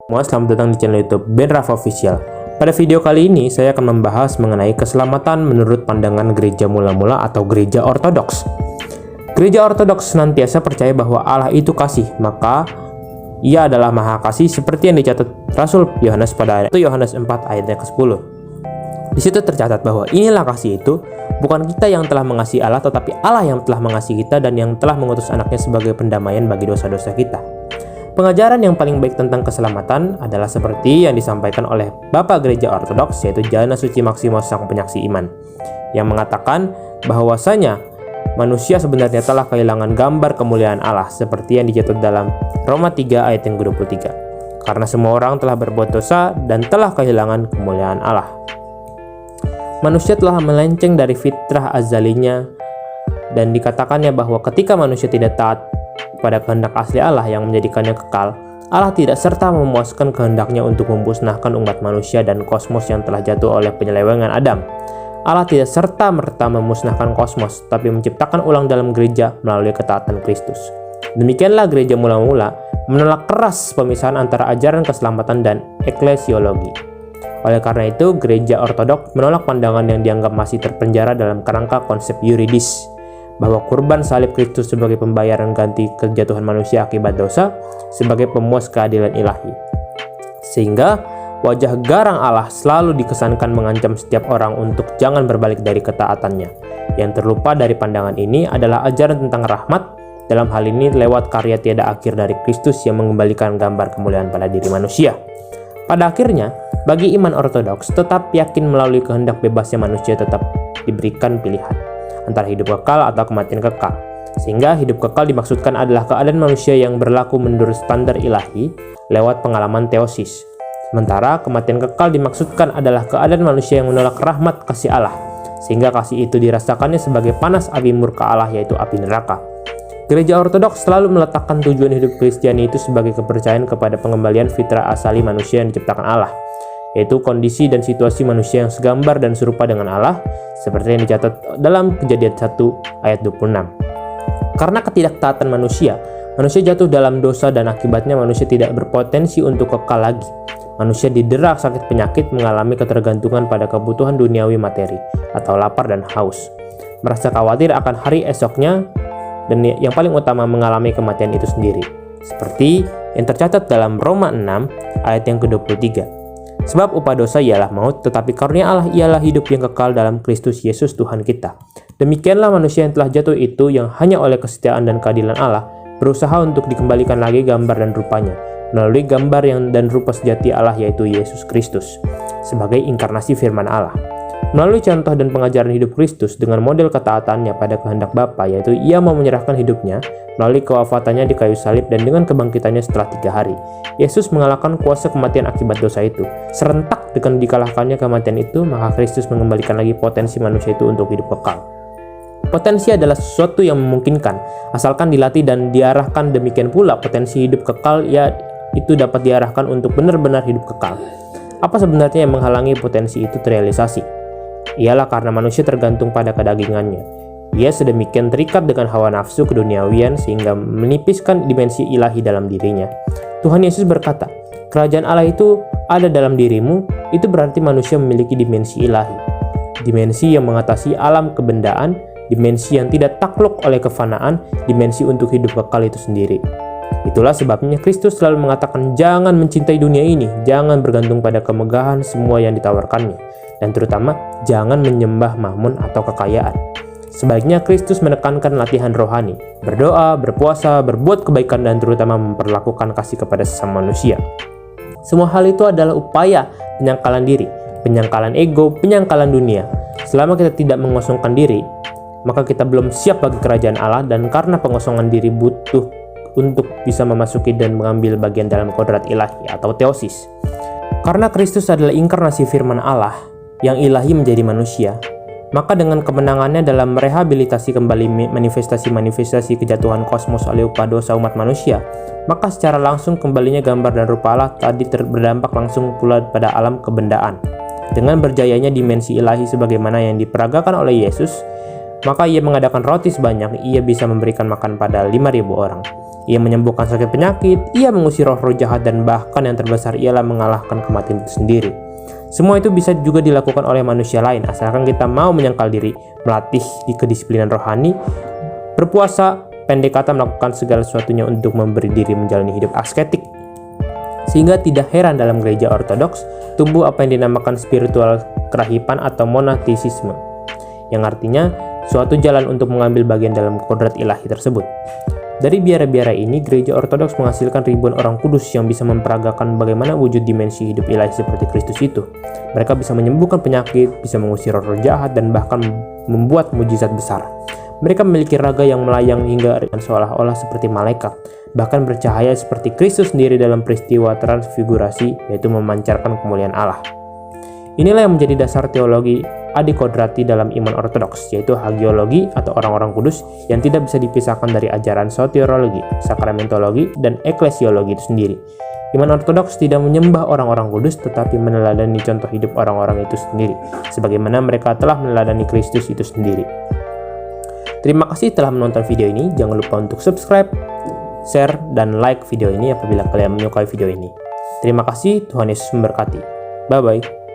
Semua, selamat datang di channel YouTube Ben Rafa Official. Pada video kali ini saya akan membahas mengenai keselamatan menurut pandangan gereja mula-mula atau gereja ortodoks. Gereja ortodoks senantiasa percaya bahwa Allah itu kasih, maka Ia adalah Maha Kasih seperti yang dicatat Rasul Yohanes pada ayat 1 Yohanes 4 ayatnya ke-10. Di situ tercatat bahwa inilah kasih itu, bukan kita yang telah mengasihi Allah, tetapi Allah yang telah mengasihi kita dan yang telah mengutus anaknya sebagai pendamaian bagi dosa-dosa kita. Pengajaran yang paling baik tentang keselamatan adalah seperti yang disampaikan oleh Bapak Gereja Ortodoks, yaitu Jana Suci Maximus Sang Penyaksi Iman, yang mengatakan bahwasanya manusia sebenarnya telah kehilangan gambar kemuliaan Allah, seperti yang dicatat dalam Roma 3 ayat yang ke-23. Karena semua orang telah berbuat dosa dan telah kehilangan kemuliaan Allah. Manusia telah melenceng dari fitrah azalinya, dan dikatakannya bahwa ketika manusia tidak taat pada kehendak asli Allah yang menjadikannya kekal, Allah tidak serta memuaskan kehendaknya untuk memusnahkan umat manusia dan kosmos yang telah jatuh oleh penyelewengan Adam. Allah tidak serta-merta memusnahkan kosmos, tapi menciptakan ulang dalam gereja melalui ketaatan Kristus. Demikianlah gereja mula-mula menolak keras pemisahan antara ajaran keselamatan dan eklesiologi. Oleh karena itu, gereja ortodoks menolak pandangan yang dianggap masih terpenjara dalam kerangka konsep yuridis, bahwa kurban salib Kristus sebagai pembayaran ganti kejatuhan manusia akibat dosa sebagai pemuas keadilan ilahi. Sehingga wajah garang Allah selalu dikesankan mengancam setiap orang untuk jangan berbalik dari ketaatannya. Yang terlupa dari pandangan ini adalah ajaran tentang rahmat, dalam hal ini lewat karya tiada akhir dari Kristus yang mengembalikan gambar kemuliaan pada diri manusia. Pada akhirnya, bagi iman ortodoks tetap yakin melalui kehendak bebasnya manusia tetap diberikan pilihan antara hidup kekal atau kematian kekal. Sehingga hidup kekal dimaksudkan adalah keadaan manusia yang berlaku menurut standar ilahi lewat pengalaman teosis. Sementara kematian kekal dimaksudkan adalah keadaan manusia yang menolak rahmat kasih Allah, sehingga kasih itu dirasakannya sebagai panas api murka Allah, yaitu api neraka. Gereja ortodoks selalu meletakkan tujuan hidup Kristiani itu sebagai kepercayaan kepada pengembalian fitrah asali manusia yang diciptakan Allah, yaitu kondisi dan situasi manusia yang segambar dan serupa dengan Allah, seperti yang dicatat dalam Kejadian 1 ayat 26. Karena ketidaktaatan manusia jatuh dalam dosa dan akibatnya manusia tidak berpotensi untuk kekal lagi. Manusia didera sakit penyakit, mengalami ketergantungan pada kebutuhan duniawi materi, atau lapar dan haus, merasa khawatir akan hari esoknya, dan yang paling utama mengalami kematian itu sendiri. Seperti yang tercatat dalam Roma 6 ayat yang ke-23. Sebab upah dosa ialah maut, tetapi karunia Allah ialah hidup yang kekal dalam Kristus Yesus Tuhan kita. Demikianlah manusia yang telah jatuh itu, yang hanya oleh kesetiaan dan keadilan Allah berusaha untuk dikembalikan lagi gambar dan rupanya melalui gambar yang dan rupa sejati Allah, yaitu Yesus Kristus sebagai inkarnasi firman Allah. Melalui contoh dan pengajaran hidup Kristus dengan model ketaatannya pada kehendak Bapa, yaitu Ia mau menyerahkan hidupnya melalui kewafatannya di kayu salib dan dengan kebangkitannya setelah 3 hari. Yesus mengalahkan kuasa kematian akibat dosa itu. Serentak dengan dikalahkannya kematian itu, maka Kristus mengembalikan lagi potensi manusia itu untuk hidup kekal. Potensi adalah sesuatu yang memungkinkan, asalkan dilatih dan diarahkan. Demikian pula potensi hidup kekal, itu dapat diarahkan untuk benar-benar hidup kekal. Apa sebenarnya yang menghalangi potensi itu terrealisasi? Ialah karena manusia tergantung pada kedagingannya. Ia sedemikian terikat dengan hawa nafsu keduniawian sehingga menipiskan dimensi ilahi dalam dirinya. Tuhan Yesus berkata, kerajaan Allah itu ada dalam dirimu, itu berarti manusia memiliki dimensi ilahi. Dimensi yang mengatasi alam kebendaan, dimensi yang tidak takluk oleh kefanaan, dimensi untuk hidup kekal itu sendiri. Itulah sebabnya Kristus selalu mengatakan jangan mencintai dunia ini, jangan bergantung pada kemegahan semua yang ditawarkannya, dan terutama jangan menyembah mahmun atau kekayaan. Sebaliknya Kristus menekankan latihan rohani, berdoa, berpuasa, berbuat kebaikan, dan terutama memperlakukan kasih kepada sesama manusia. Semua hal itu adalah upaya penyangkalan diri, penyangkalan ego, penyangkalan dunia. Selama kita tidak mengosongkan diri, maka kita belum siap bagi kerajaan Allah, dan karena pengosongan diri butuh untuk bisa memasuki dan mengambil bagian dalam kodrat ilahi atau teosis. Karena Kristus adalah inkarnasi firman Allah yang ilahi menjadi manusia, maka dengan kemenangannya dalam merehabilitasi kembali manifestasi-manifestasi kejatuhan kosmos oleh upah dosa umat manusia, maka secara langsung kembalinya gambar dan rupa Allah tadi berdampak langsung pula pada alam kebendaan. Dengan berjayanya dimensi ilahi sebagaimana yang diperagakan oleh Yesus, maka Ia mengadakan roti sebanyak, Ia bisa memberikan makan pada 5.000 orang. Ia menyembuhkan sakit penyakit, ia mengusir roh-roh jahat, dan bahkan yang terbesar ialah mengalahkan kematian itu sendiri. Semua itu bisa juga dilakukan oleh manusia lain, asalkan kita mau menyangkal diri, melatih di kedisiplinan rohani, berpuasa, pendek kata melakukan segala sesuatunya untuk memberi diri menjalani hidup asketik. Sehingga tidak heran dalam gereja ortodoks tumbuh apa yang dinamakan spiritual kerahiban atau monatisisme, yang artinya suatu jalan untuk mengambil bagian dalam kodrat ilahi tersebut. Dari biara-biara ini, gereja ortodoks menghasilkan ribuan orang kudus yang bisa memperagakan bagaimana wujud dimensi hidup ilahi seperti Kristus itu. Mereka bisa menyembuhkan penyakit, bisa mengusir roh-roh jahat, dan bahkan membuat mujizat besar. Mereka memiliki raga yang melayang hingga seolah-olah seperti malaikat, bahkan bercahaya seperti Kristus sendiri dalam peristiwa transfigurasi, yaitu memancarkan kemuliaan Allah. Inilah yang menjadi dasar teologi adikodrati dalam iman ortodoks, yaitu hagiologi atau orang-orang kudus yang tidak bisa dipisahkan dari ajaran soteriologi, sakramentologi, dan eklesiologi itu sendiri. Iman ortodoks tidak menyembah orang-orang kudus, tetapi meneladani contoh hidup orang-orang itu sendiri, sebagaimana mereka telah meneladani Kristus itu sendiri. Terima kasih telah menonton video ini. Jangan lupa untuk subscribe, share, dan like video ini apabila kalian menyukai video ini. Terima kasih, Tuhan Yesus memberkati. Bye-bye.